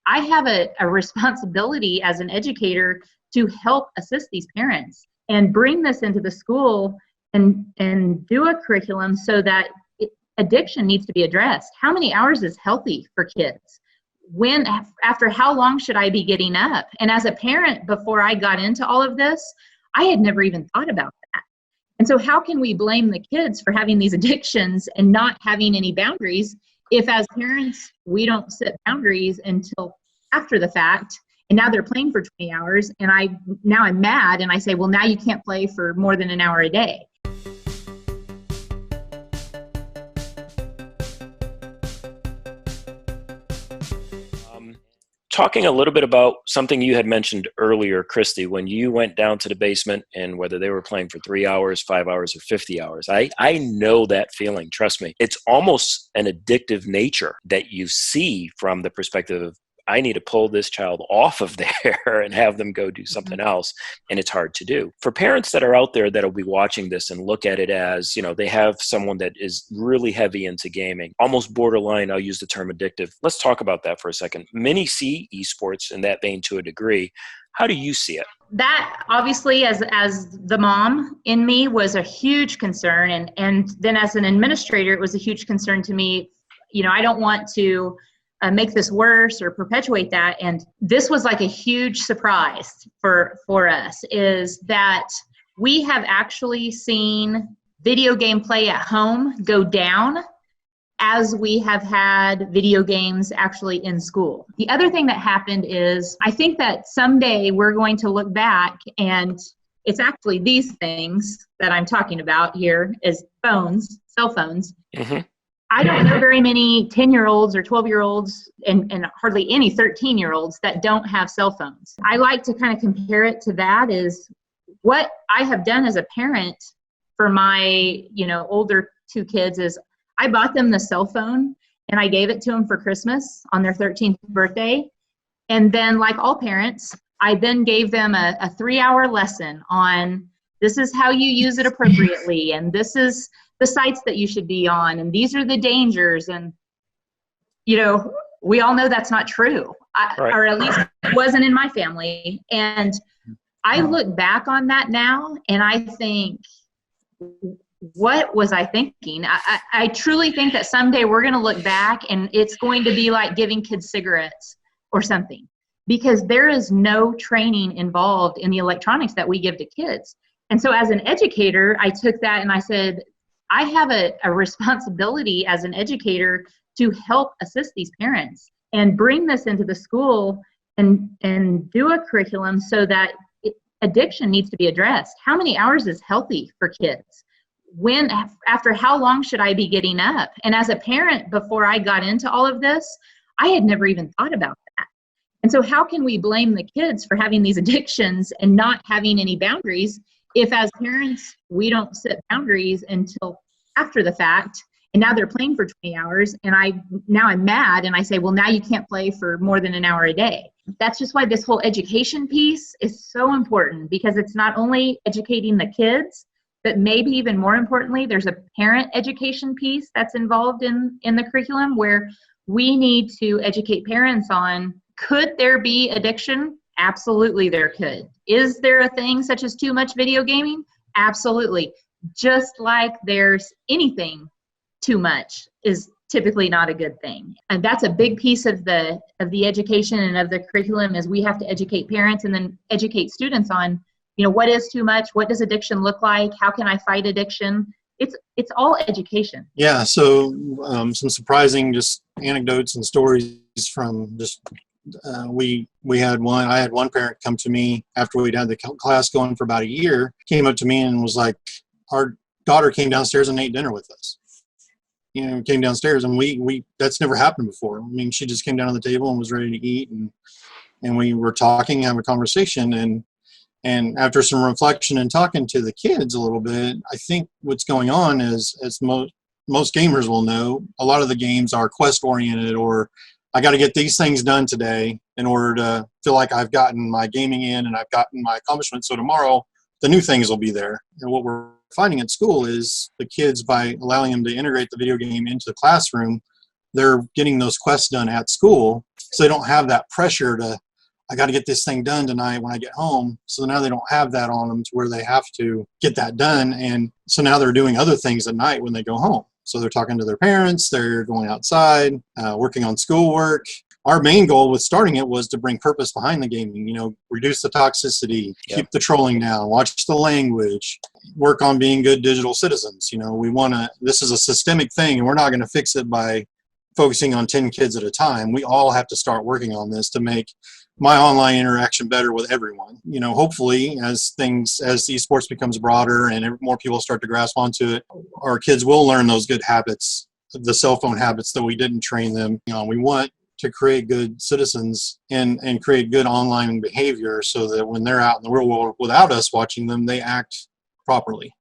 I have a responsibility as an educator to help assist these parents and bring this into the school and do a curriculum so that addiction needs to be addressed. How many hours is healthy for kids? When, after how long should I be getting up? And as a parent, before I got into all of this, I had never even thought about that. And so how can we blame the kids for having these addictions and not having any boundaries if as parents, we don't set boundaries until after the fact, and now they're playing for 20 hours, and I'm mad, and I say, well, now you can't play for more than an hour a day. Talking a little bit about something you had mentioned earlier, Christy, when you went down to the basement and whether they were playing for 3 hours, 5 hours, or 50 hours. I know that feeling. Trust me. It's almost an addictive nature that you see from the perspective of, I need to pull this child off of there and have them go do something else. And it's hard to do. For parents that are out there that'll be watching this and look at it as, they have someone that is really heavy into gaming, almost borderline, I'll use the term addictive. Let's talk about that for a second. Many see esports in that vein to a degree. How do you see it? That obviously, as the mom in me, was a huge concern. And then as an administrator, it was a huge concern to me. I don't want to make this worse or perpetuate that. And this was like a huge surprise for us, is that we have actually seen video game play at home go down as we have had video games actually in school. The other thing that happened is, I think that someday we're going to look back, and it's actually these things that I'm talking about here is phones, cell phones. Mm-hmm. I don't know very many 10-year-olds or 12-year-olds and hardly any 13-year-olds that don't have cell phones. I like to kind of compare it to that, is what I have done as a parent for my, older two kids is I bought them the cell phone and I gave it to them for Christmas on their 13th birthday. And then, like all parents, I then gave them a 3-hour lesson on, this is how you use it appropriately, and this is the sites that you should be on, and these are the dangers. And we all know that's not true, right. Or at least it wasn't in my family. And I look back on that now and I think, what was I thinking? I truly think that someday we're going to look back and it's going to be like giving kids cigarettes or something, because there is no training involved in the electronics that we give to kids. And so as an educator, I took that and I said, I have a responsibility as an educator to help assist these parents and bring this into the school and do a curriculum so that addiction needs to be addressed. How many hours is healthy for kids? When, after how long should I be getting up? And as a parent, before I got into all of this, I had never even thought about that. And so how can we blame the kids for having these addictions and not having any boundaries if as parents, we don't set boundaries until after the fact, and now they're playing for 20 hours, and I'm mad, and I say, well, now you can't play for more than an hour a day. That's just why this whole education piece is so important, because it's not only educating the kids, but maybe even more importantly, there's a parent education piece that's involved in the curriculum, where we need to educate parents on, could there be addiction? Absolutely there could. Is there a thing such as too much video gaming? Absolutely. Just like there's anything too much is typically not a good thing. And that's a big piece of the education and of the curriculum, is we have to educate parents and then educate students on, what is too much? What does addiction look like? How can I fight addiction? It's all education. Yeah. So some surprising just anecdotes and stories from just I had one parent come to me after we'd had the class going for about a year, came up to me and was like, our daughter came downstairs and ate dinner with us. Came downstairs, and we that's never happened before. I mean, she just came down to the table and was ready to eat, and we were talking, having a conversation, and after some reflection and talking to the kids a little bit, I think what's going on is, as most gamers will know, a lot of the games are quest oriented, or I got to get these things done today in order to feel like I've gotten my gaming in and I've gotten my accomplishments. So tomorrow, the new things will be there. And what we're finding at school is the kids, by allowing them to integrate the video game into the classroom, they're getting those quests done at school. So they don't have that pressure to, I got to get this thing done tonight when I get home. So now they don't have that on them to where they have to get that done. And so now they're doing other things at night when they go home. So they're talking to their parents, they're going outside, working on schoolwork. Our main goal with starting it was to bring purpose behind the gaming, reduce the toxicity, keep the trolling down, watch the language, work on being good digital citizens. This is a systemic thing, and we're not going to fix it by focusing on 10 kids at a time. We all have to start working on this to make my online interaction better with everyone. Hopefully as esports becomes broader and more people start to grasp onto it, our kids will learn those good habits, the cell phone habits that we didn't train them. We want to create good citizens and create good online behavior so that when they're out in the real world without us watching them, they act properly.